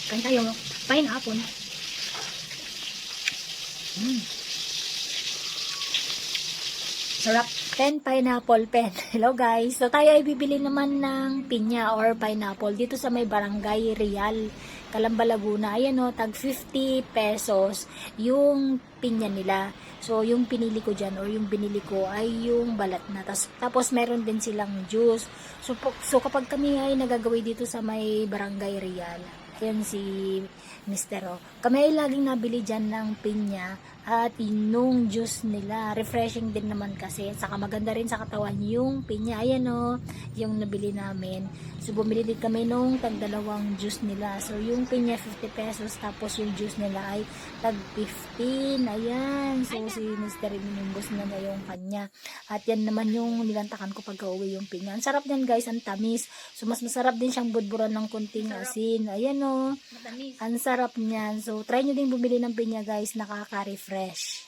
Kain tayo. Pineapple. Sarap. 10 pineapple pen. Hello guys. So tayo ay bibili naman ng pinya or pineapple dito sa may Barangay Real, Calamba, Laguna. Ayan o, tag 50 pesos yung pinya nila. So yung pinili ko dyan or yung binili ko ay yung balat na. Tapos meron din silang juice. So kapag kami ay nagagawi dito sa may Barangay Real, ayan si Mr. O. Kami ay laging nabili dyan ng pinya at yung juice nila. Refreshing din naman kasi. Saka maganda rin sa katawan yung pinya. Ayan o, yung nabili namin. So bumili din kami nung tag-dalawang juice nila. So yung pinya 50 pesos tapos yung juice nila ay tag 15. Ayan. So si Mr. Inimbos na na yung kanya. At yan naman yung nilantakan ko pag uwi yung pinya. Ang sarap yan guys, ang tamis. So mas masarap din siyang budburan ng kunting asin. Ayan o. Ang sarap niyan. So, try nyo din bumili ng pinya guys. Nakaka-refresh.